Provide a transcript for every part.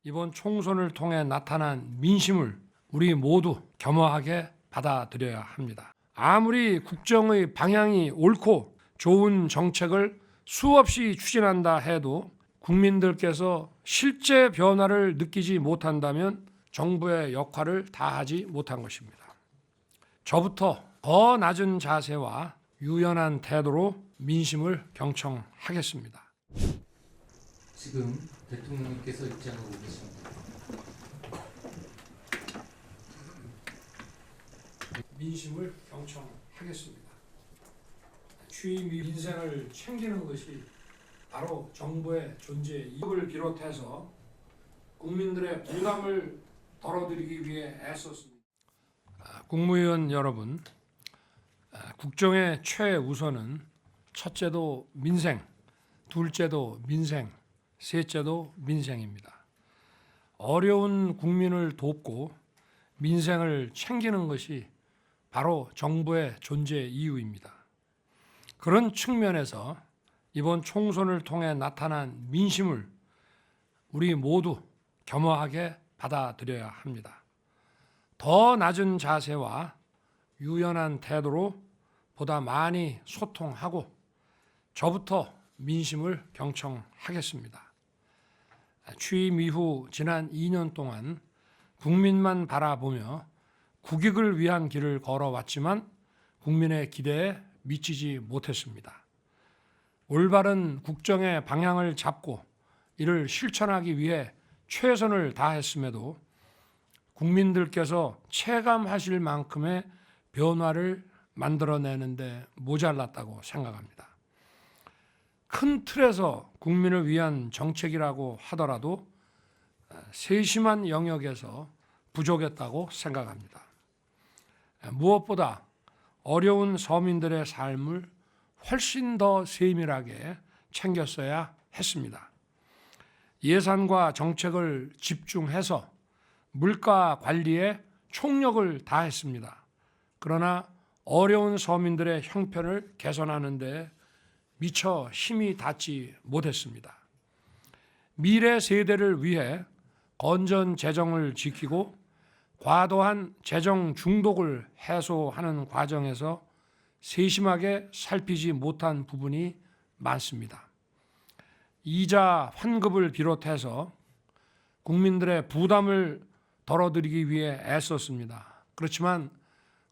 이번 총선을 통해 나타난 민심을 우리 모두 겸허하게 받아들여야 합니다. 아무리 국정의 방향이 옳고 좋은 정책을 수없이 추진한다 해도 국민들께서 실제 변화를 느끼지 못한다면 정부의 역할을 다하지 못한 것입니다. 저부터 더 낮은 자세와 유연한 태도로 민심을 경청하겠습니다. 지금 대통령님께서 입장하고 계십니다. 민심을 경청하겠습니다. 취임 민생을 챙기는 것이 바로 정부의 존재 이익을 비롯해서 국민들의 부담을 덜어드리기 위해 애썼습니다. 국무위원 여러분, 국정의 최우선은 첫째도 민생, 둘째도 민생, 셋째도 민생입니다. 어려운 국민을 돕고 민생을 챙기는 것이 바로 정부의 존재 이유입니다. 그런 측면에서 이번 총선을 통해 나타난 민심을 우리 모두 겸허하게 받아들여야 합니다. 더 낮은 자세와 유연한 태도로 보다 많이 소통하고 저부터 민심을 경청하겠습니다. 취임 이후 지난 2년 동안 국민만 바라보며 국익을 위한 길을 걸어왔지만 국민의 기대에 미치지 못했습니다. 올바른 국정의 방향을 잡고 이를 실천하기 위해 최선을 다했음에도 국민들께서 체감하실 만큼의 변화를 만들어내는데 모자랐다고 생각합니다. 큰 틀에서 국민을 위한 정책이라고 하더라도 세심한 영역에서 부족했다고 생각합니다. 무엇보다 어려운 서민들의 삶을 훨씬 더 세밀하게 챙겼어야 했습니다. 예산과 정책을 집중해서 물가 관리에 총력을 다했습니다. 그러나 어려운 서민들의 형편을 개선하는 데 미처 힘이 닿지 못했습니다. 미래 세대를 위해 건전 재정을 지키고 과도한 재정 중독을 해소하는 과정에서 세심하게 살피지 못한 부분이 많습니다. 이자 환급을 비롯해서 국민들의 부담을 덜어드리기 위해 애썼습니다. 그렇지만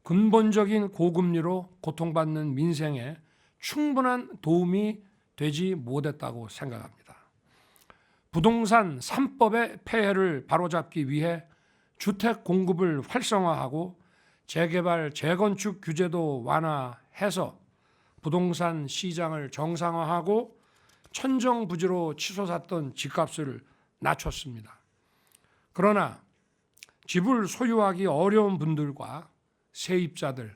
근본적인 고금리로 고통받는 민생에 충분한 도움이 되지 못했다고 생각합니다. 부동산 3법의 폐해를 바로잡기 위해 주택 공급을 활성화하고 재개발, 재건축 규제도 완화해서 부동산 시장을 정상화하고 천정부지로 치솟았던 집값을 낮췄습니다. 그러나 집을 소유하기 어려운 분들과 세입자들,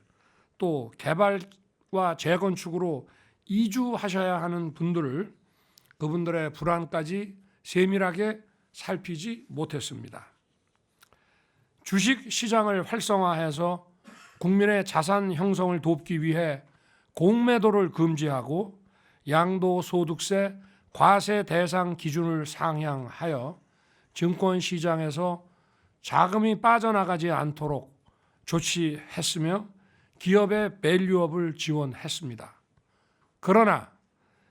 또 개발과 재건축으로 이주하셔야 하는 분들을 그분들의 불안까지 세밀하게 살피지 못했습니다. 주식 시장을 활성화해서 국민의 자산 형성을 돕기 위해 공매도를 금지하고 양도소득세 과세 대상 기준을 상향하여 증권 시장에서 자금이 빠져나가지 않도록 조치했으며 기업의 밸류업을 지원했습니다. 그러나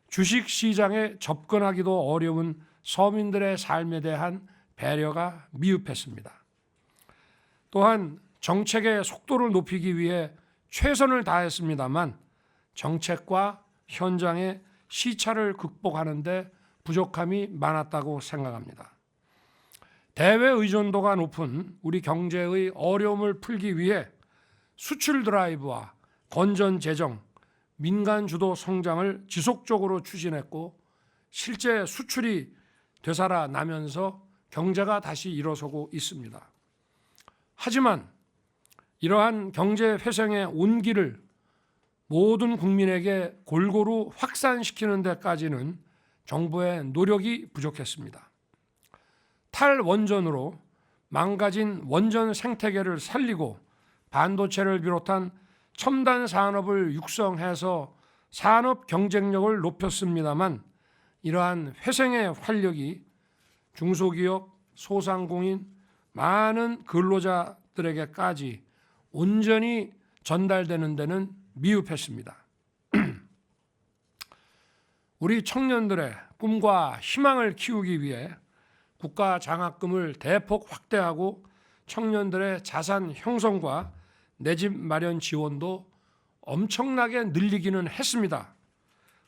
주식 시장에 접근하기도 어려운 서민들의 삶에 대한 배려가 미흡했습니다. 또한 정책의 속도를 높이기 위해 최선을 다했습니다만 정책과 현장의 시차를 극복하는 데 부족함이 많았다고 생각합니다. 대외 의존도가 높은 우리 경제의 어려움을 풀기 위해 수출 드라이브와 건전 재정, 민간 주도 성장을 지속적으로 추진했고 실제 수출이 되살아나면서 경제가 다시 일어서고 있습니다. 하지만 이러한 경제 회생의 온기를 모든 국민에게 골고루 확산시키는 데까지는 정부의 노력이 부족했습니다. 탈원전으로 망가진 원전 생태계를 살리고 반도체를 비롯한 첨단 산업을 육성해서 산업 경쟁력을 높였습니다만 이러한 회생의 활력이 중소기업, 소상공인, 많은 근로자들에게까지 온전히 전달되는 데는 미흡했습니다. 우리 청년들의 꿈과 희망을 키우기 위해 국가 장학금을 대폭 확대하고 청년들의 자산 형성과 내 집 마련 지원도 엄청나게 늘리기는 했습니다.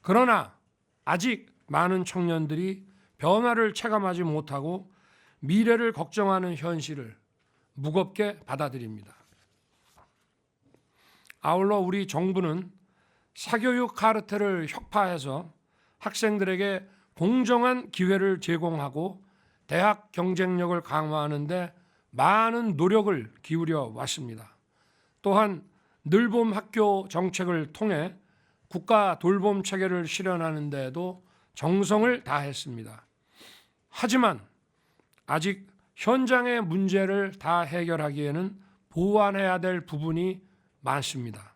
그러나 아직 많은 청년들이 변화를 체감하지 못하고 미래를 걱정하는 현실을 무겁게 받아들입니다. 아울러 우리 정부는 사교육 카르텔을 혁파해서 학생들에게 공정한 기회를 제공하고 대학 경쟁력을 강화하는 데 많은 노력을 기울여 왔습니다. 또한 늘봄 학교 정책을 통해 국가 돌봄 체계를 실현하는 데에도 정성을 다했습니다. 하지만 아직 현장의 문제를 다 해결하기에는 보완해야 될 부분이 많습니다.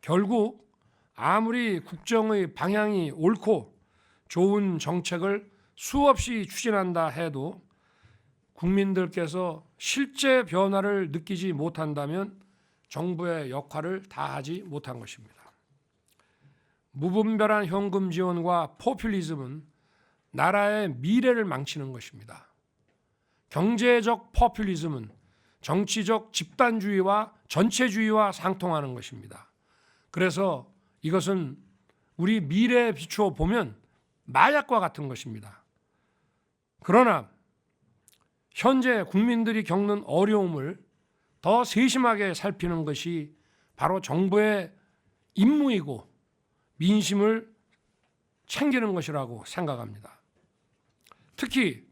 결국 아무리 국정의 방향이 옳고 좋은 정책을 수없이 추진한다 해도 국민들께서 실제 변화를 느끼지 못한다면 정부의 역할을 다하지 못한 것입니다. 무분별한 현금 지원과 포퓰리즘은 나라의 미래를 망치는 것입니다. 경제적 포퓰리즘은 정치적 집단주의와 전체주의와 상통하는 것입니다. 그래서 이것은 우리 미래에 비추어 보면 마약과 같은 것입니다. 그러나 현재 국민들이 겪는 어려움을 더 세심하게 살피는 것이 바로 정부의 임무이고 민심을 챙기는 것이라고 생각합니다. 특히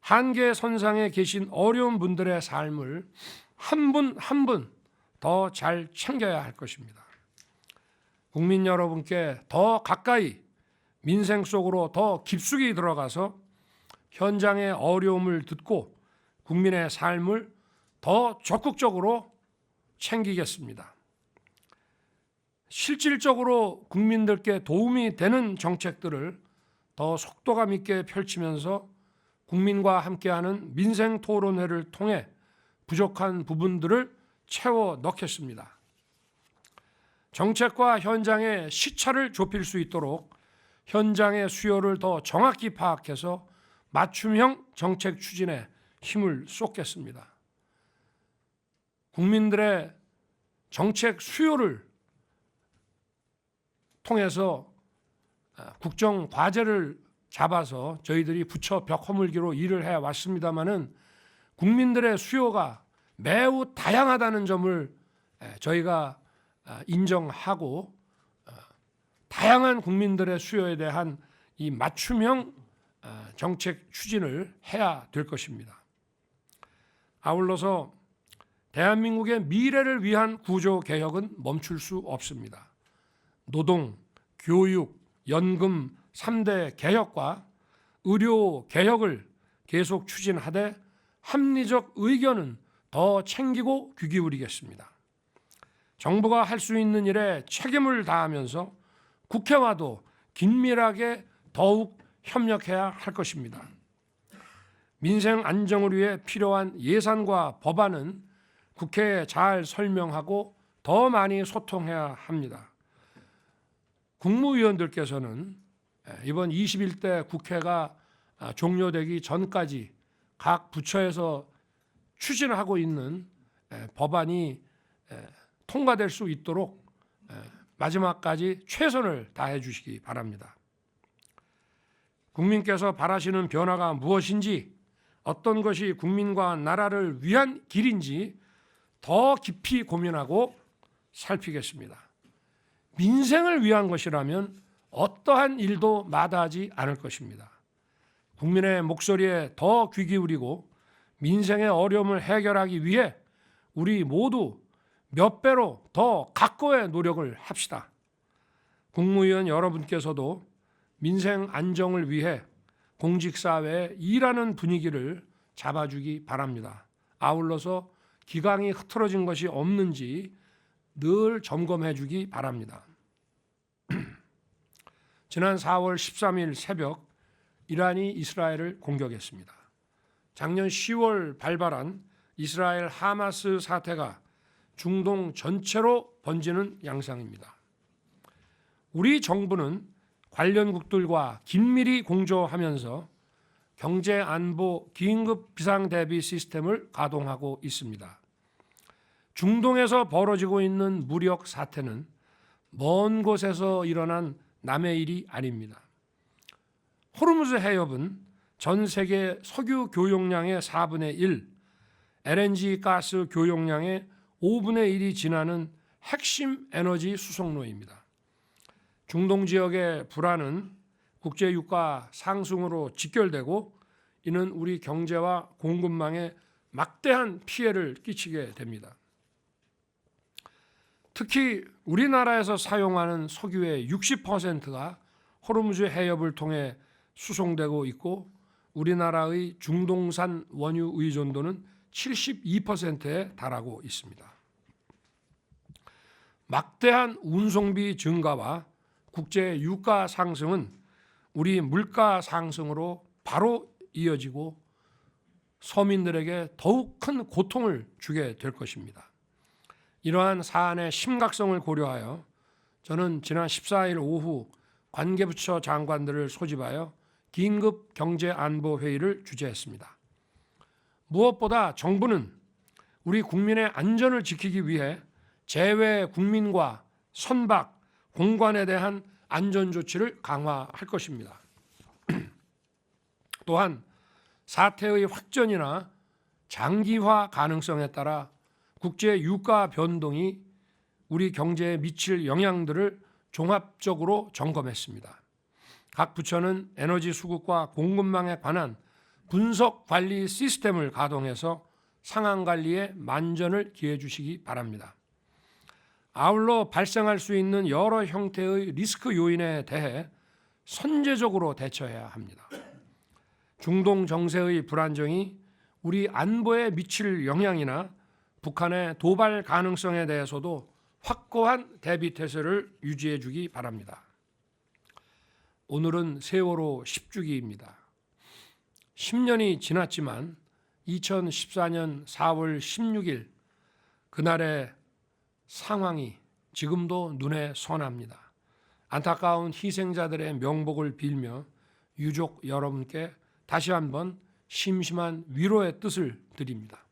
한계선상에 계신 어려운 분들의 삶을 한 분 한 분 더 잘 챙겨야 할 것입니다. 국민 여러분께 더 가까이 민생 속으로 더 깊숙이 들어가서 현장의 어려움을 듣고 국민의 삶을 더 적극적으로 챙기겠습니다. 실질적으로 국민들께 도움이 되는 정책들을 더 속도감 있게 펼치면서 국민과 함께하는 민생 토론회를 통해 부족한 부분들을 채워 넣겠습니다. 정책과 현장의 시차를 좁힐 수 있도록 현장의 수요를 더 정확히 파악해서 맞춤형 정책 추진에 힘을 쏟겠습니다. 국민들의 정책 수요를 통해서 국정 과제를 잡아서 저희들이 부처 벽 허물기로 일을 해왔습니다마는 국민들의 수요가 매우 다양하다는 점을 저희가 인정하고 다양한 국민들의 수요에 대한 이 맞춤형 정책 추진을 해야 될 것입니다. 아울러서 대한민국의 미래를 위한 구조 개혁은 멈출 수 없습니다. 노동, 교육, 연금 3대 개혁과 의료 개혁을 계속 추진하되 합리적 의견은 더 챙기고 귀 기울이겠습니다. 정부가 할 수 있는 일에 책임을 다하면서 국회와도 긴밀하게 더욱 협력해야 할 것입니다. 민생 안정을 위해 필요한 예산과 법안은 국회에 잘 설명하고 더 많이 소통해야 합니다. 국무위원들께서는 이번 21대 국회가 종료되기 전까지 각 부처에서 추진하고 있는 법안이 통과될 수 있도록 마지막까지 최선을 다해 주시기 바랍니다. 국민께서 바라시는 변화가 무엇인지, 어떤 것이 국민과 나라를 위한 길인지 더 깊이 고민하고 살피겠습니다. 민생을 위한 것이라면 어떠한 일도 마다하지 않을 것입니다. 국민의 목소리에 더 귀 기울이고 민생의 어려움을 해결하기 위해 우리 모두 몇 배로 더 각고의 노력을 합시다. 국무위원 여러분께서도 민생 안정을 위해 공직사회에 일하는 분위기를 잡아주기 바랍니다. 아울러서 기강이 흐트러진 것이 없는지 늘 점검해 주기 바랍니다. 지난 4월 13일 새벽 이란이 이스라엘을 공격했습니다. 작년 10월 발발한 이스라엘 하마스 사태가 중동 전체로 번지는 양상입니다. 우리 정부는 관련국들과 긴밀히 공조하면서 경제 안보 긴급 비상 대비 시스템을 가동하고 있습니다. 중동에서 벌어지고 있는 무력 사태는 먼 곳에서 일어난 남의 일이 아닙니다. 호르무즈 해협은 전 세계 석유 교역량의 4분의 1, LNG 가스 교역량의 5분의 1이 지나는 핵심 에너지 수송로입니다. 중동 지역의 불안은 국제 유가 상승으로 직결되고 이는 우리 경제와 공급망에 막대한 피해를 끼치게 됩니다. 특히 우리나라에서 사용하는 석유의 60%가 호르무즈 해협을 통해 수송되고 있고 우리나라의 중동산 원유 의존도는 72%에 달하고 있습니다. 막대한 운송비 증가와 국제 유가 상승은 우리 물가 상승으로 바로 이어지고 서민들에게 더욱 큰 고통을 주게 될 것입니다. 이러한 사안의 심각성을 고려하여 저는 지난 14일 오후 관계부처 장관들을 소집하여 긴급 경제안보회의를 주재했습니다. 무엇보다 정부는 우리 국민의 안전을 지키기 위해 재외 국민과 선박, 공관에 대한 안전조치를 강화할 것입니다. 또한 사태의 확전이나 장기화 가능성에 따라 국제 유가 변동이 우리 경제에 미칠 영향들을 종합적으로 점검했습니다. 각 부처는 에너지 수급과 공급망에 관한 분석 관리 시스템을 가동해서 상황 관리에 만전을 기해 주시기 바랍니다. 아울러 발생할 수 있는 여러 형태의 리스크 요인에 대해 선제적으로 대처해야 합니다. 중동 정세의 불안정이 우리 안보에 미칠 영향이나 북한의 도발 가능성에 대해서도 확고한 대비 태세를 유지해 주기 바랍니다. 오늘은 세월호 10주기입니다. 10년이 지났지만 2014년 4월 16일 그날의 상황이 지금도 눈에 선합니다. 안타까운 희생자들의 명복을 빌며 유족 여러분께 다시 한번 심심한 위로의 뜻을 드립니다.